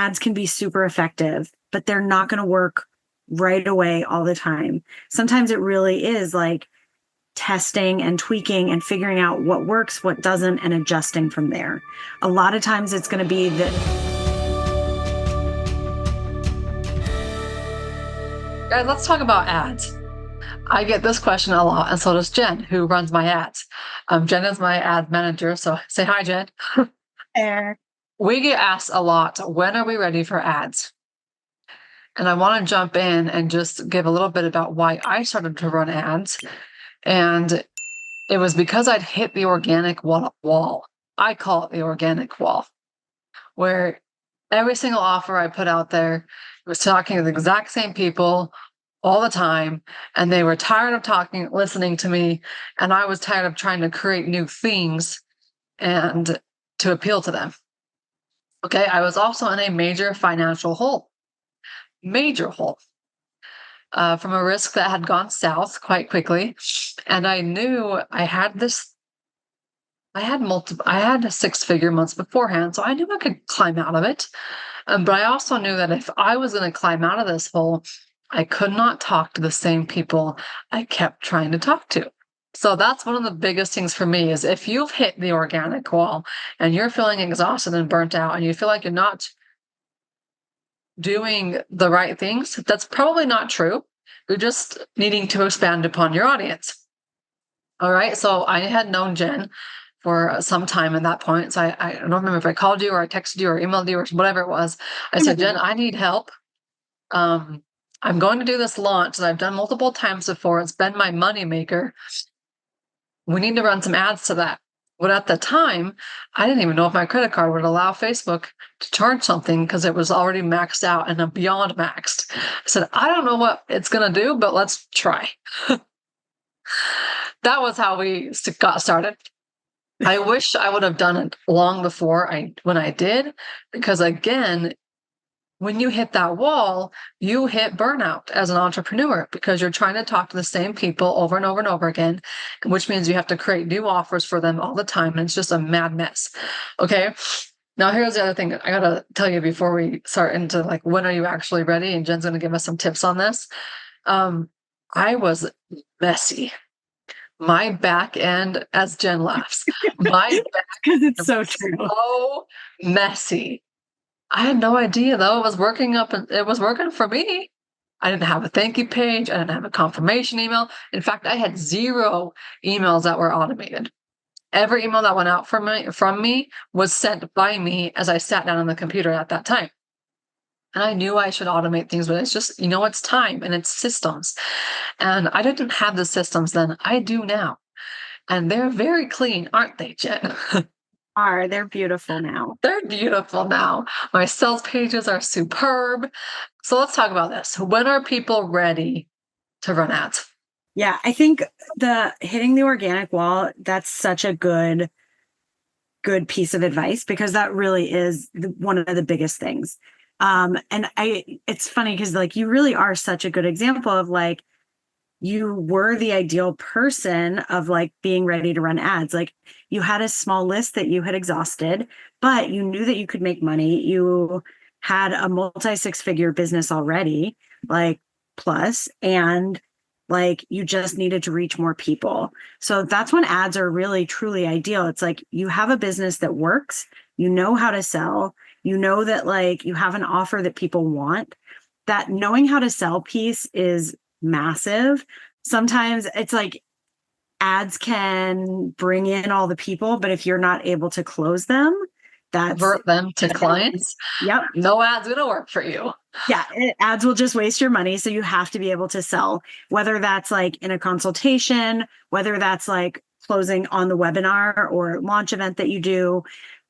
ads can be super effective, but they're not going to work right away all the time. Sometimes it really is like testing and tweaking and figuring out what works, what doesn't, and adjusting from there. A lot of times it's going to be that. Guys, let's talk about ads. I get this question a lot, and so does Jen, who runs my ads. Jen is my ad manager, so say hi, Jen. We get asked a lot, when are we ready for ads? And I want to jump in and just give a little bit about why I started to run ads. And it was because I'd hit the organic wall. I call it the organic wall, where every single offer I put out there was talking to the exact same people all the time, and they were tired of listening to me, and I was tired of trying to create new things and to appeal to them. Okay, I was also in a major financial hole. Major hole. From a risk that had gone south quite quickly. And I knew I had a 6-figure months beforehand, so I knew I could climb out of it. But I also knew that if I was going to climb out of this hole, I could not talk to the same people I kept trying to talk to. So that's one of the biggest things for me is if you've hit the organic wall and you're feeling exhausted and burnt out and you feel like you're not doing the right things, that's probably not true. You're just needing to expand upon your audience. All right. So I had known Jen for some time at that point. So I don't remember if I called you or I texted you or emailed you or whatever it was. I said, Jen, I need help. I'm going to do this launch that I've done multiple times before. It's been my money maker. We need to run some ads to that. But at the time, I didn't even know if my credit card would allow Facebook to charge something because it was already maxed out and beyond maxed. I said, I don't know what it's going to do, but let's try. That was how we got started. I wish I would have done it long before when I did, because again, when you hit that wall, you hit burnout as an entrepreneur because you're trying to talk to the same people over and over and over again, which means you have to create new offers for them all the time. And it's just a mad mess. Okay. Now, here's the other thing I got to tell you before we start into like, when are you actually ready? And Jen's going to give us some tips on this. I was messy. My back end, as Jen laughs, my back because it's so true. So messy. I had no idea though. It was working for me. I didn't have a thank you page. I didn't have a confirmation email. In fact, I had 0 emails that were automated. Every email that went out from me was sent by me as I sat down on the computer at that time. And I knew I should automate things, but it's just, it's time and it's systems. And I didn't have the systems then. I do now. And they're very clean, aren't they, Jen? They're beautiful now. They're beautiful now. My sales pages are superb. So let's talk about this. When are people ready to run ads? Yeah, I think hitting the organic wall, that's such a good piece of advice because that really is one of the biggest things. It's funny because like you really are such a good example of like you were the ideal person of like being ready to run ads. Like you had a small list that you had exhausted, but you knew that you could make money. You had a multi-6-figure business already, like plus, and like you just needed to reach more people. So that's when ads are really truly ideal. It's like you have a business that works, you know how to sell, you know that like you have an offer that people want. That knowing how to sell piece is massive. Sometimes it's like ads can bring in all the people, but if you're not able to close them, convert them to clients. Yep. No ads going to work for you. Yeah. Ads will just waste your money. So you have to be able to sell, whether that's like in a consultation, whether that's like closing on the webinar or launch event that you do.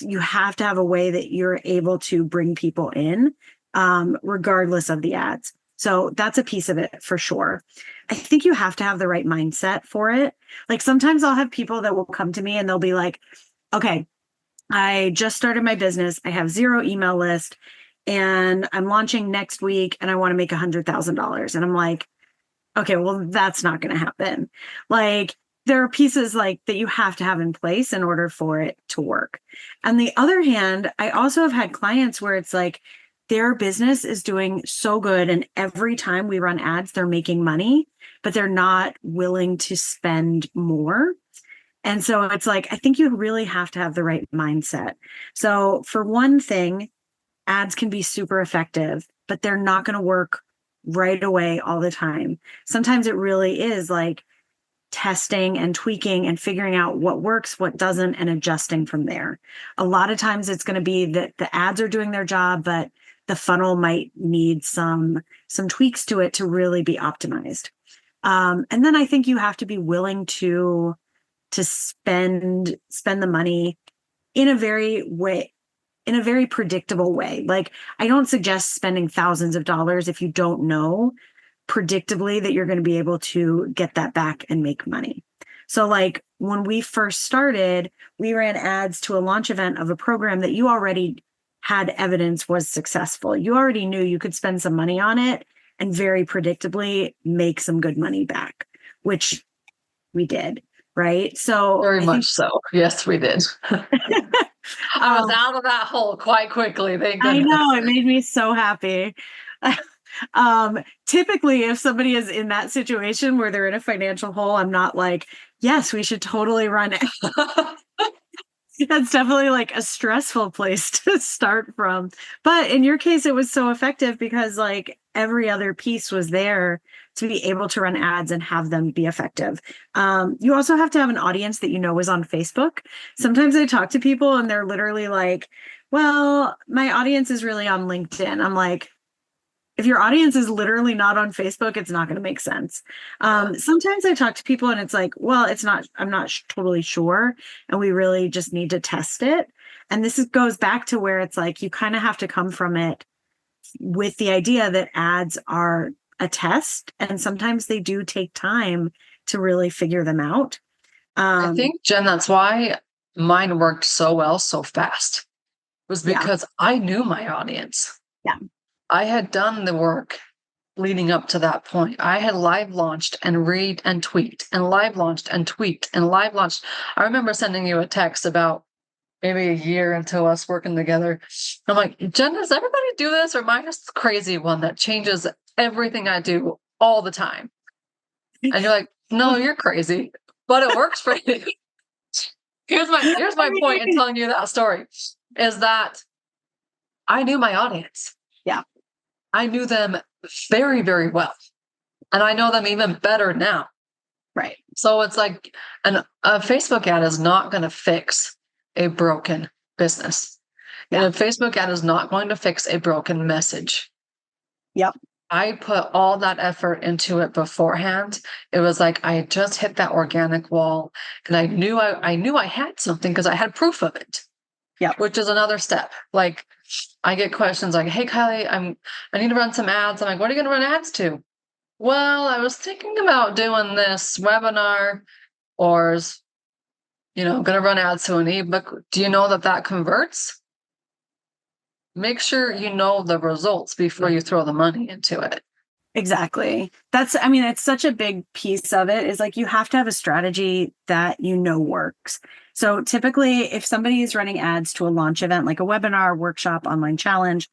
You have to have a way that you're able to bring people in, regardless of the ads. So that's a piece of it for sure. I think you have to have the right mindset for it. Like sometimes I'll have people that will come to me and they'll be like, okay, I just started my business. I have 0 email list and I'm launching next week and I want to make $100,000. And I'm like, okay, well, that's not going to happen. Like there are pieces like that you have to have in place in order for it to work. On the other hand, I also have had clients where it's like, their business is doing so good. And every time we run ads, they're making money, but they're not willing to spend more. And so it's like, I think you really have to have the right mindset. So for one thing, ads can be super effective, but they're not going to work right away all the time. Sometimes it really is like testing and tweaking and figuring out what works, what doesn't, and adjusting from there. A lot of times it's going to be that the ads are doing their job, but the funnel might need some tweaks to it to really be optimized. And then I think you have to be willing to spend the money in a very predictable way. Like, I don't suggest spending thousands of dollars if you don't know predictably that you're going to be able to get that back and make money. So like when we first started, we ran ads to a launch event of a program that you already had evidence was successful. You already knew you could spend some money on it and very predictably make some good money back, which we did. Right. So very much so. Yes, we did. I was out of that hole quite quickly. Thank goodness. I know, it made me so happy. Typically, if somebody is in that situation where they're in a financial hole, I'm not like, yes, we should totally run it. That's definitely like a stressful place to start from. But in your case, it was so effective because like every other piece was there to be able to run ads and have them be effective. You also have to have an audience that you know is on Facebook. Sometimes I talk to people and they're literally like, well, my audience is really on LinkedIn. I'm like, if your audience is literally not on Facebook, it's not going to make sense. Sometimes I talk to people and it's like, well, it's not, I'm not totally sure. And we really just need to test it. And goes back to where it's like, you kind of have to come from it with the idea that ads are a test. And sometimes they do take time to really figure them out. I think, Jen, that's why mine worked so well, so fast, was because I knew my audience. Yeah. I had done the work leading up to that point. I had live launched and read and tweaked and live launched and tweaked and live launched. I remember sending you a text about maybe a year into us working together. I'm like, Jen, does everybody do this? Or am I just the crazy one that changes everything I do all the time? And you're like, no, you're crazy, but it works for you. Here's my point in telling you that story is that I knew my audience. Yeah. I knew them very, very well. And I know them even better now. Right. So it's like a Facebook ad is not going to fix a broken business. Yeah. And a Facebook ad is not going to fix a broken message. Yep. I put all that effort into it beforehand. It was like I just hit that organic wall and I knew I had something because I had proof of it. Yeah. Which is another step. Like I get questions like, hey, Kylie, I need to run some ads. I'm like, what are you going to run ads to? Well, I was thinking about doing this webinar or, going to run ads to an ebook. Do you know that converts? Make sure you know the results before you throw the money into it. Exactly. It's such a big piece of it is like you have to have a strategy that works. So typically if somebody is running ads to a launch event, like a webinar, workshop, online challenge,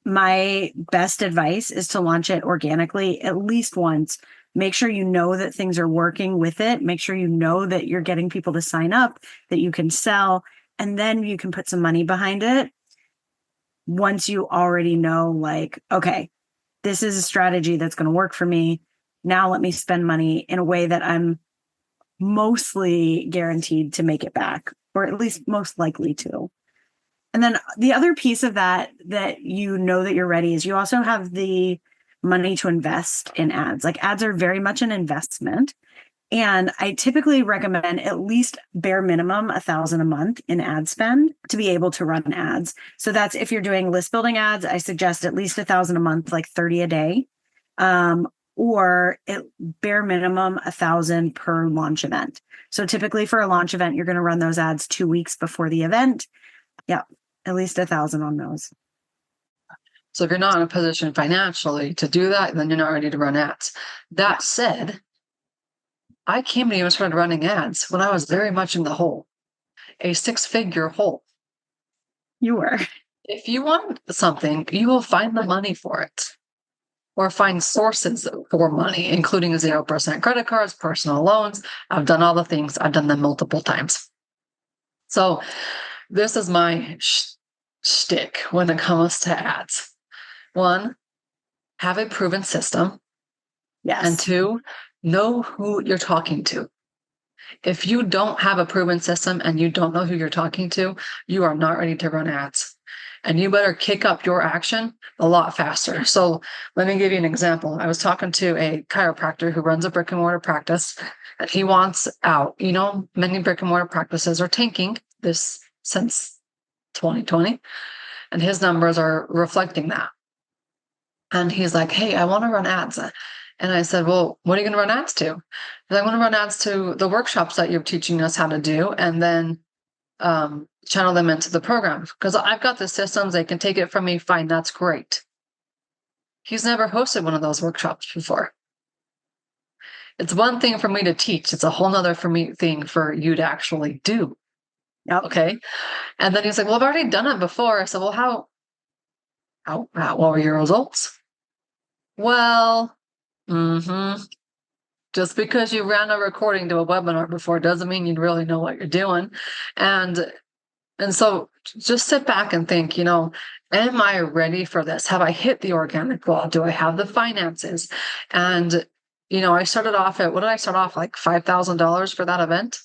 my best advice is to launch it organically at least once. Make sure you know that things are working with it. Make sure you know that you're getting people to sign up, that you can sell, and then you can put some money behind it. Once you already know, like, okay, this is a strategy that's going to work for me. Now let me spend money in a way that I'm mostly guaranteed to make it back, or at least most likely to. And then the other piece of that you know that you're ready is you also have the money to invest in ads. Like ads are very much an investment. And I typically recommend at least bare minimum $1,000 a month in ad spend to be able to run ads. So that's if you're doing list building ads, I suggest at least $1,000 a month, like 30 a day, or bare minimum $1,000 per launch event. So typically for a launch event, you're going to run those ads 2 weeks before the event. Yeah, at least $1,000 on those. So if you're not in a position financially to do that, then you're not ready to run ads. That said, I came to you and started running ads when I was very much in the hole, a 6-figure hole. You were. If you want something, you will find the money for it or find sources for money, including 0% credit cards, personal loans. I've done all the things. I've done them multiple times. So this is my shtick when it comes to ads. 1, have a proven system. Yes. And 2, know who you're talking to. If you don't have a proven system and you don't know who you're talking to, you are not ready to run ads. And you better kick up your action a lot faster. So let me give you an example. I was talking to a chiropractor who runs a brick and mortar practice, and he wants out. You know, many brick and mortar practices are tanking this since 2020, and his numbers are reflecting that. And he's like, hey, I want to run ads. And I said, well, what are you going to run ads to? I want to run ads to the workshops that you're teaching us how to do, and then channel them into the program. Because I've got the systems, they can take it from me. Fine, that's great. He's never hosted one of those workshops before. It's one thing for me to teach. It's a whole nother thing for you to actually do. Yep. Okay. And then he's like, well, I've already done it before. I said, well, what were your results? Well, just because you ran a recording to a webinar before doesn't mean you really know what you're doing. And so just sit back and think, am I ready for this? Have I hit the organic wall? Do I have the finances? And, I started off at, what did I start off, like $5,000 for that event?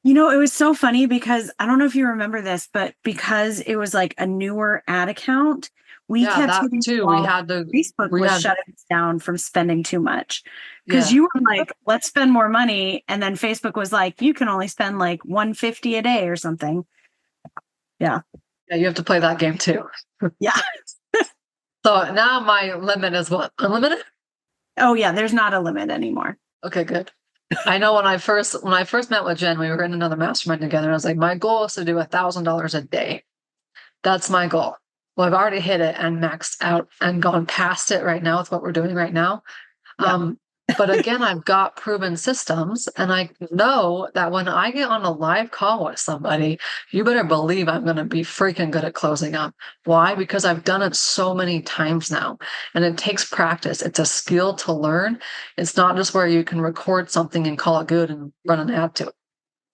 It was so funny because I don't know if you remember this, but because it was like a newer ad account, we kept hitting too. Facebook was shutting us down from spending too much. Because you were like, let's spend more money. And then Facebook was like, you can only spend like $150 a day or something. Yeah. Yeah, you have to play that game too. Yeah. So now my limit is what? Unlimited? Oh yeah, there's not a limit anymore. Okay, good. I know when I first met with Jen, we were in another mastermind together. And I was like, my goal is to do $1,000 a day. That's my goal. Well, I've already hit it and maxed out and gone past it right now with what we're doing right now. Yeah. But again, I've got proven systems, and I know that when I get on a live call with somebody, you better believe I'm going to be freaking good at closing up. Why? Because I've done it so many times now, and it takes practice. It's a skill to learn. It's not just where you can record something and call it good and run an ad to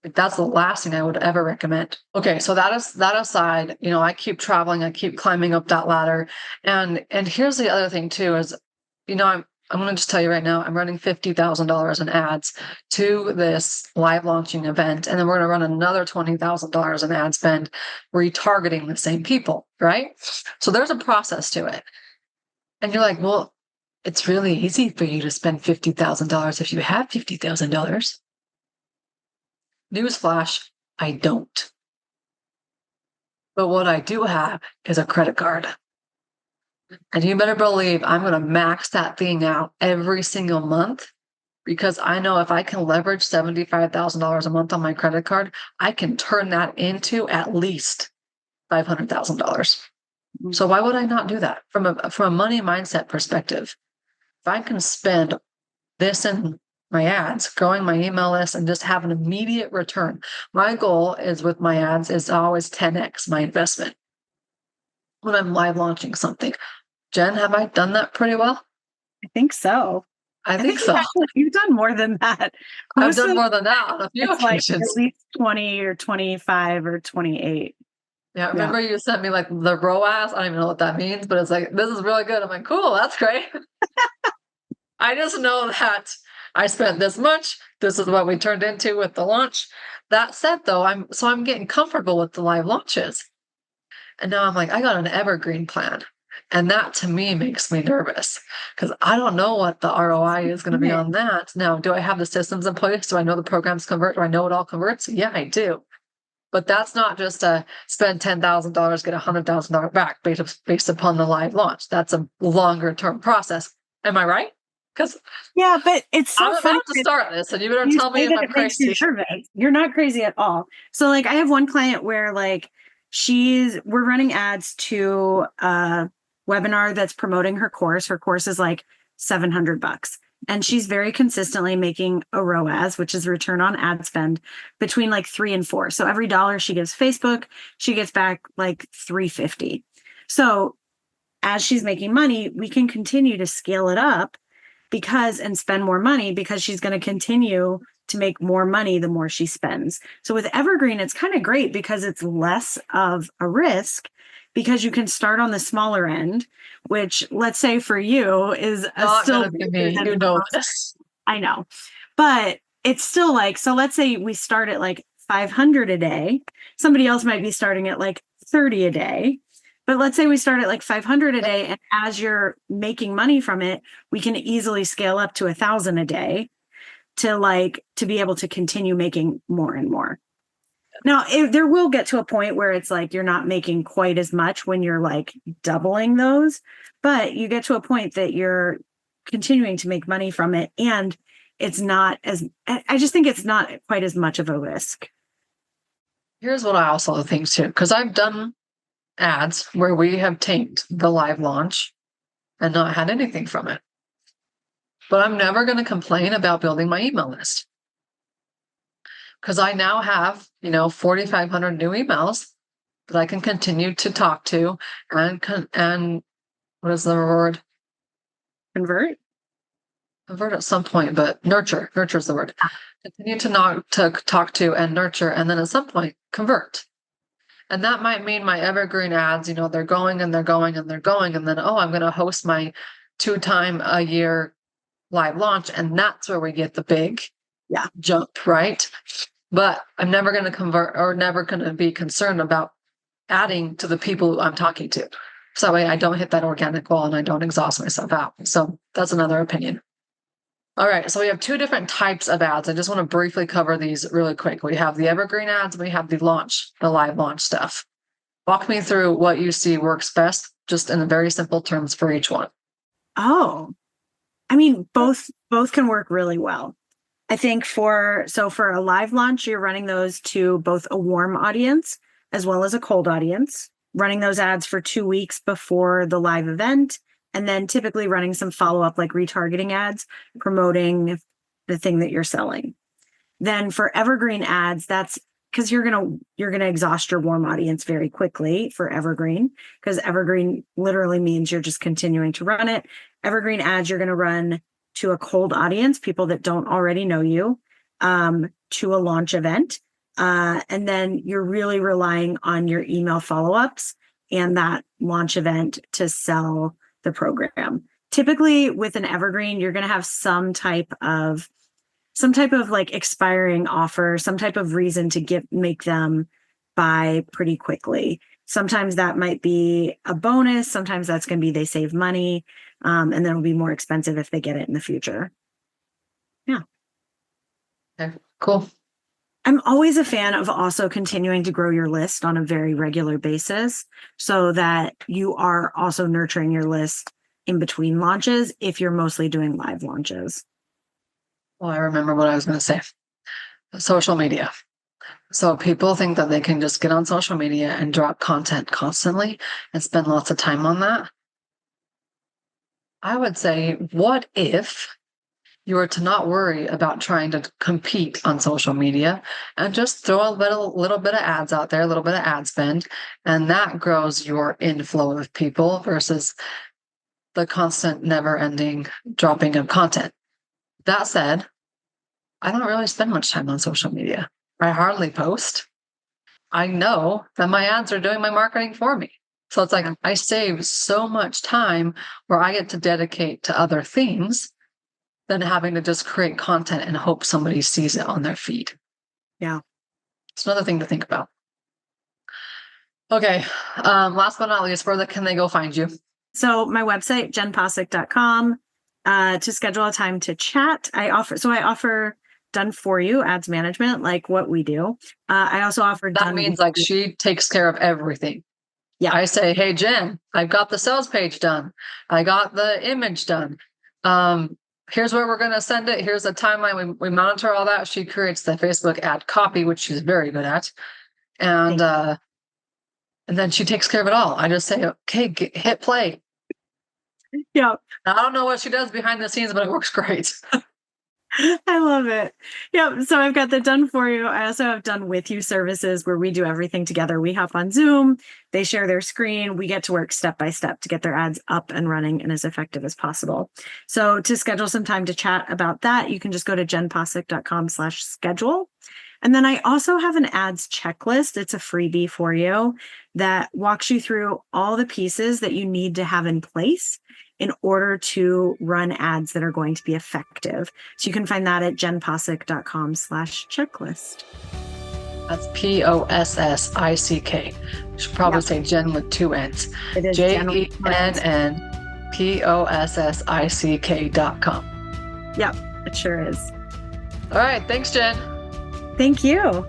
it. That's the last thing I would ever recommend. Okay, so that aside, I keep traveling, I keep climbing up that ladder, and here's the other thing too is, I'm going to just tell you right now, I'm running $50,000 in ads to this live launching event, and then we're going to run another $20,000 in ad spend, retargeting the same people, right? So there's a process to it, and you're like, well, it's really easy for you to spend $50,000 if you have $50,000. Newsflash, I don't. But what I do have is a credit card. And you better believe I'm going to max that thing out every single month, because I know if I can leverage $75,000 a month on my credit card, I can turn that into at least $500,000. Mm-hmm. So why would I not do that from a money mindset perspective? If I can spend this in my ads, growing my email list, and just have an immediate return. My goal is with my ads is always 10x my investment when I'm live launching something. Jen, have I done that pretty well? I think so. I think so. You've done more than that. I've done more than that on a few occasions. Like at least 20 or 25 or 28. Yeah, remember you sent me like the ROAS? I don't even know what that means, but it's like, this is really good. I'm like, cool, that's great. I just know that I spent this much. This is what we turned into with the launch. That said, though, I'm getting comfortable with the live launches. And now I'm like, I got an Evergreen plan. And that to me makes me nervous because I don't know what the ROI is going to be on that. Now, do I have the systems in place? Do I know the programs convert? Do I know it all converts? Yeah, I do. But that's not just a spend $10,000, get $100,000 back based upon the live launch. That's a longer term process. Am I right? Because but it's so I'm about to start this, and you better tell me if I'm crazy. You're not crazy at all. So, like, I have one client where, like, we're running ads to a webinar that's promoting her course. Her course is like $700, and she's very consistently making a ROAS, which is return on ad spend, between like 3 and 4. So every dollar she gives Facebook, she gets back like $3.50. So as she's making money, we can continue to scale it up and spend more money because she's going to continue to make more money the more she spends. So with Evergreen, it's kind of great because it's less of a risk because you can start on the smaller end, which let's say for you is Not still gonna be me. You know this. I know, but it's still like, so let's say we start at like 500 a day. Somebody else might be starting at like 30 a day. But let's say we start at like 500 a day, and as you're making money from it, we can easily scale up to 1,000 a day to be able to continue making more and more. Now, there will get to a point where it's like you're not making quite as much when you're like doubling those, but you get to a point that you're continuing to make money from it, and it's not as, I just think it's not quite as much of a risk. Here's what I also think too, because I've done ads where we have tanked the live launch and not had anything from it. But I'm never going to complain about building my email list because I now have, 4,500 new emails that I can continue to talk to and what is the word? Convert at some point, but nurture is the word. Continue to talk to and nurture, and then at some point convert. And that might mean my Evergreen ads, they're going and they're going and they're going. And then, I'm going to host my 2-time a year live launch. And that's where we get the big jump, right? But I'm never going to convert or never going to be concerned about adding to the people I'm talking to. So that way I don't hit that organic wall and I don't exhaust myself out. So that's another opinion. All right. So we have 2 different types of ads. I just want to briefly cover these really quick. We have the Evergreen ads. We have the live launch stuff. Walk me through what you see works best, just in very simple terms for each one. Oh, I mean, both can work really well. I think for a live launch, you're running those to both a warm audience as well as a cold audience, running those ads for 2 weeks before the live event, and then typically running some follow-up like retargeting ads, promoting the thing that you're selling. Then for Evergreen ads, that's because you're gonna exhaust your warm audience very quickly for Evergreen, because Evergreen literally means you're just continuing to run it. Evergreen ads, you're gonna run to a cold audience, people that don't already know you, to a launch event. And then you're really relying on your email follow-ups and that launch event to sell the program. Typically with an Evergreen, you're going to have some type of like expiring offer, some type of reason to make them buy pretty quickly. Sometimes that might be a bonus. Sometimes that's going to be they save money, and then it'll be more expensive if they get it in the future. Yeah. Okay, cool. I'm always a fan of also continuing to grow your list on a very regular basis so that you are also nurturing your list in between launches if you're mostly doing live launches. Well, I remember what I was going to say. Social media. So people think that they can just get on social media and drop content constantly and spend lots of time on that. I would say, what if you were to not worry about trying to compete on social media and just throw a little bit of ads out there, a little bit of ad spend, and that grows your inflow of people versus the constant never-ending dropping of content. That said, I don't really spend much time on social media. I hardly post. I know that my ads are doing my marketing for me. So it's like I save so much time where I get to dedicate to other things than having to just create content and hope somebody sees it on their feed. Yeah. It's another thing to think about. Okay. Last but not least, where can they go find you? So my website, jennpossick.com, to schedule a time to chat. I offer done for you ads management, like what we do. I also offer that means like she takes care of everything. Yeah. I say, hey, Jen, I've got the sales page done. I got the image done. Here's where we're going to send it. Here's the timeline. We monitor all that. She creates the Facebook ad copy, which she's very good at. And then she takes care of it all. I just say, okay, hit play. Yeah. I don't know what she does behind the scenes, but it works great. I love it. Yep. So I've got that done for you. I also have done with you services where we do everything together. We hop on Zoom, they share their screen, we get to work step by step to get their ads up and running and as effective as possible. So to schedule some time to chat about that, you can just go to jennpossick.com/schedule. And then I also have an ads checklist. It's a freebie for you that walks you through all the pieces that you need to have in place in order to run ads that are going to be effective. So you can find that at jennpossick.com/checklist. That's Possick. You should probably say Jenn with 2 N's. It is JENNPOSSICK.com. Yep, it sure is. All right. Thanks, Jenn. Thank you.